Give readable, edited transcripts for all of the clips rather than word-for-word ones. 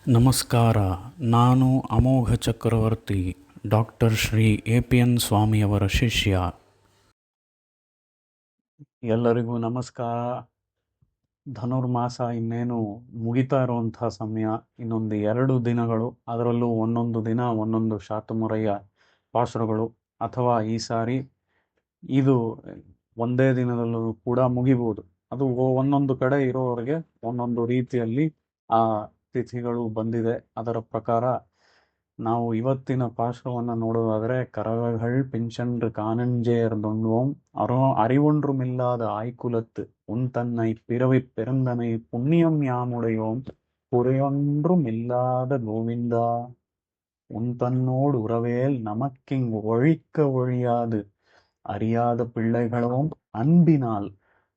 ನಮಸ್ಕಾರ. ನಾನು ಅಮೋಘ ಚಕ್ರವರ್ತಿ, ಡಾಕ್ಟರ್ ಶ್ರೀ ಎ.ಪಿ.ಎನ್. ಸ್ವಾಮಿಯವರ ಶಿಷ್ಯ. ಎಲ್ಲರಿಗೂ ನಮಸ್ಕಾರ. ಧನುರ್ಮಾಸ ಇನ್ನೇನು ಮುಗಿತಾ ಇರುವಂತಹ ಸಮಯ. ಇನ್ನೊಂದು 2 ದಿನಗಳು, ಅದರಲ್ಲೂ ಒಂದೊಂದು ದಿನ ಒಂದೊಂದು ಶಾತುಮೊರೆಯ ಪಾಶುರಗಳು, ಅಥವಾ ಈ ಸಾರಿ ಇದು ಒಂದೇ ದಿನದಲ್ಲೂ ಕೂಡ ಮುಗಿಬಹುದು. ಅದು ಒಂದೊಂದು ಕಡೆ ಇರೋವರೆಗೆ ಒಂದೊಂದು ರೀತಿಯಲ್ಲಿ ಆ ತಿಥಿಗಳು ಬಂದಿದೆ. ಅದರ ಪ್ರಕಾರ ನಾವು ಇವತ್ತಿನ ಪಾಶುರವನ್ನು ನೋಡೋದಾದರೆ, கரவைகள் பின்சென்று காணஞ்சேர்ந்தோம் அறிவொன்றுமில்லாத ஆய்குலத்து உன் தன்னை பிறவி பெருந்தனை புண்ணியம் யாமுடையோம் குறையொன்றுமில்லாத கோவிந்தா உன் தன்னோடு உறவேல் நமக்கிங்கு ஒழிக்க ஒழியாது அறியாத பிள்ளைகளோம் அன்பினால்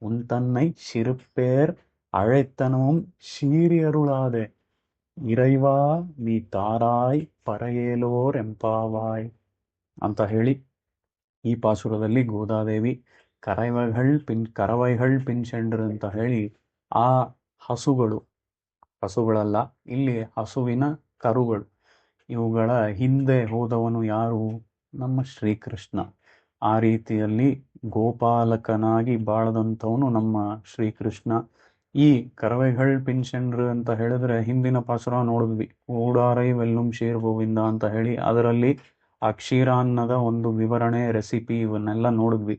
உன் தன்னை சிறுபேர் அழைத்தனவும் சீரியருளாதே ಇರೈವಾ ನೀ ತಾರಾಯ್ ಪರಯೇಲೋರ್ ಎಂಪಾವಾಯ್ ಅಂತ ಹೇಳಿ ಈ ಪಾಶುರದಲ್ಲಿ ಗೋದಾದೇವಿ ಕರವೈಗಳ್ ಪಿನ್ಸೆಂಡ್ರು ಅಂತ ಹೇಳಿ ಆ ಹಸುಗಳಲ್ಲ, ಇಲ್ಲಿ ಹಸುವಿನ ಕರುಗಳು, ಇವುಗಳ ಹಿಂದೆ ಹೋದವನು ಯಾರು? ನಮ್ಮ ಶ್ರೀಕೃಷ್ಣ. ಆ ರೀತಿಯಲ್ಲಿ ಗೋಪಾಲಕನಾಗಿ ಬಾಳದಂಥವನು ನಮ್ಮ ಶ್ರೀಕೃಷ್ಣ. ಈ ಕರವೈಗಳ್ ಪಿನ್ಸೆಂಡ್ರು ಅಂತ ಹೇಳಿದ್ರೆ, ಹಿಂದಿನ ಪಾಸುರ ನೋಡಿದ್ವಿ, ಊಡಾರೈ ವೆಲ್ಲುಂ ಶೀರ್ ಗೋವಿಂದ ಅಂತ ಹೇಳಿ. ಅದರಲ್ಲಿ ಆ ಕ್ಷೀರಾನ್ನದ ಒಂದು ವಿವರಣೆ, ರೆಸಿಪಿ, ಇವನ್ನೆಲ್ಲ ನೋಡಿದ್ವಿ.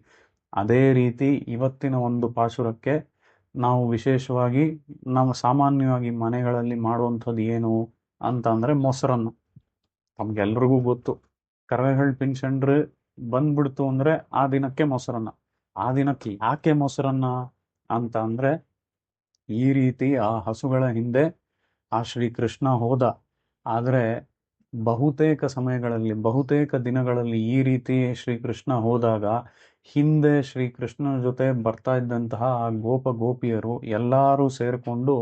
ಅದೇ ರೀತಿ ಇವತ್ತಿನ ಒಂದು ಪಾಸುರಕ್ಕೆ ನಾವು ವಿಶೇಷವಾಗಿ ನಾವು ಸಾಮಾನ್ಯವಾಗಿ ಮನೆಗಳಲ್ಲಿ ಮಾಡುವಂಥದ್ದು ಏನು ಅಂತ ಅಂದರೆ ಮೊಸರನ್ನು. ನಮ್ಗೆಲ್ರಿಗೂ ಗೊತ್ತು, ಕರವೈಗಳ್ ಪಿನ್ಸೆಂಡ್ರು ಬಂದ್ಬಿಡ್ತು ಅಂದರೆ ಆ ದಿನಕ್ಕೆ ಮೊಸರನ್ನ. ಆ ದಿನಕ್ಕೆ ಯಾಕೆ ಮೊಸರನ್ನ ಅಂತ ಅಂದರೆ, ಈ ರೀತಿ ಆ ಹಸುಗಳ ಹಿಂದೆ ಆ ಶ್ರೀಕೃಷ್ಣ ಹೋದ. ಆದರೆ ಬಹುತೇಕ ಸಮಯಗಳಲ್ಲಿ, ಬಹುತೇಕ ದಿನಗಳಲ್ಲಿ ಈ ರೀತಿ ಶ್ರೀಕೃಷ್ಣ ಹೋದಾಗ ಹಿಂದೆ ಶ್ರೀಕೃಷ್ಣನ ಜೊತೆ ಬರ್ತಾ ಇದ್ದಂತಹ ಆ ಗೋಪಿಯರು ಎಲ್ಲರೂ ಸೇರಿಕೊಂಡು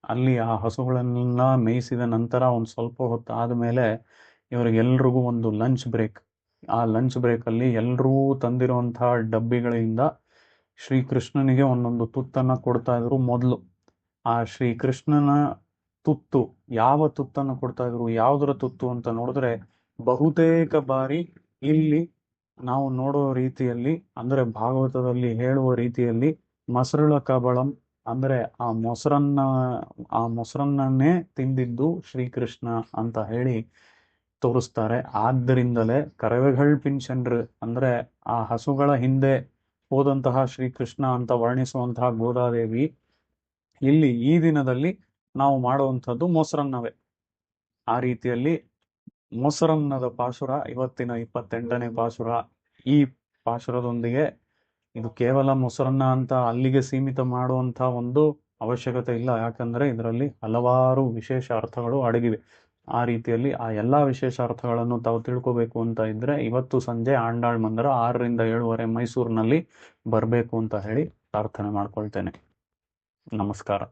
ಅಲ್ಲಿ ಆ ಹಸುಗಳನ್ನೆಲ್ಲ ಮೇಯಿಸಿದ ನಂತರ ಒಂದು ಸ್ವಲ್ಪ ಹೊತ್ತು ಆದಮೇಲೆ ಇವರಿಗೆಲ್ರಿಗೂ ಒಂದು ಲಂಚ್ ಬ್ರೇಕ್. ಆ ಲಂಚ್ ಬ್ರೇಕಲ್ಲಿ ಎಲ್ಲರೂ ತಂದಿರುವಂತಹ ಡಬ್ಬಿಗಳಿಂದ ಶ್ರೀಕೃಷ್ಣನಿಗೆ ಒಂದೊಂದು ತುತ್ತನ್ನು ಕೊಡ್ತಾ ಇದ್ರು. ಮೊದಲು ಆ ಶ್ರೀಕೃಷ್ಣನ ತುತ್ತು, ಯಾವ ತುತ್ತನ್ನು ಕೊಡ್ತಾ ಇದ್ರು, ಯಾವುದರ ತುತ್ತು ಅಂತ ನೋಡಿದ್ರೆ, ಬಹುತೇಕ ಬಾರಿ ಇಲ್ಲಿ ನಾವು ನೋಡೋ ರೀತಿಯಲ್ಲಿ, ಅಂದ್ರೆ ಭಾಗವತದಲ್ಲಿ ಹೇಳುವ ರೀತಿಯಲ್ಲಿ, ಮೊಸರುಳ ಕಬಳಂ ಅಂದ್ರೆ ಆ ಮೊಸರನ್ನೇ ತಿಂದಿದ್ದು ಶ್ರೀಕೃಷ್ಣ ಅಂತ ಹೇಳಿ ತೋರಿಸ್ತಾರೆ. ಆದ್ದರಿಂದಲೇ ಕರವೈಗಳ್ ಪಿನ್ಸೆಂಡ್ರು ಅಂದ್ರೆ ಆ ಹಸುಗಳ ಹಿಂದೆ ಹೋದಂತಹ ಶ್ರೀಕೃಷ್ಣ ಅಂತ ವರ್ಣಿಸುವಂತಹ ಗೋದಾದೇವಿ ಇಲ್ಲಿ ಈ ದಿನದಲ್ಲಿ ನಾವು ಮಾಡುವಂಥದ್ದು ಮೊಸರನ್ನವೇ. ಆ ರೀತಿಯಲ್ಲಿ ಮೊಸರನ್ನದ ಪಾಶುರ ಇವತ್ತಿನ 28ನೇ ಪಾಶುರ. ಈ ಪಾಶುರದೊಂದಿಗೆ ಇದು ಕೇವಲ ಮೊಸರನ್ನ ಅಂತ ಅಲ್ಲಿಗೆ ಸೀಮಿತ ಮಾಡುವಂಥ ಒಂದು ಅವಶ್ಯಕತೆ ಇಲ್ಲ. ಯಾಕಂದ್ರೆ ಇದರಲ್ಲಿ ಹಲವಾರು ವಿಶೇಷ ಅರ್ಥಗಳು ಅಡಗಿವೆ. ಆ ರೀತಿಯಲ್ಲಿ ಆ ಎಲ್ಲ ವಿಶೇಷ ಅರ್ಥಗಳನ್ನು ತಾವು ತಿಳ್ಕೋಬೇಕು ಅಂತ ಇದ್ರೆ, ಇವತ್ತು ಸಂಜೆ ಆಂಡಾಳ್ ಮಂದಿರ 6ರಿಂದ 7:30 ಮೈಸೂರಿನಲ್ಲಿ ಬರಬೇಕು ಅಂತ ಹೇಳಿ ಪ್ರಾರ್ಥನೆ ಮಾಡ್ಕೊಳ್ತೇನೆ. ನಮಸ್ಕಾರ.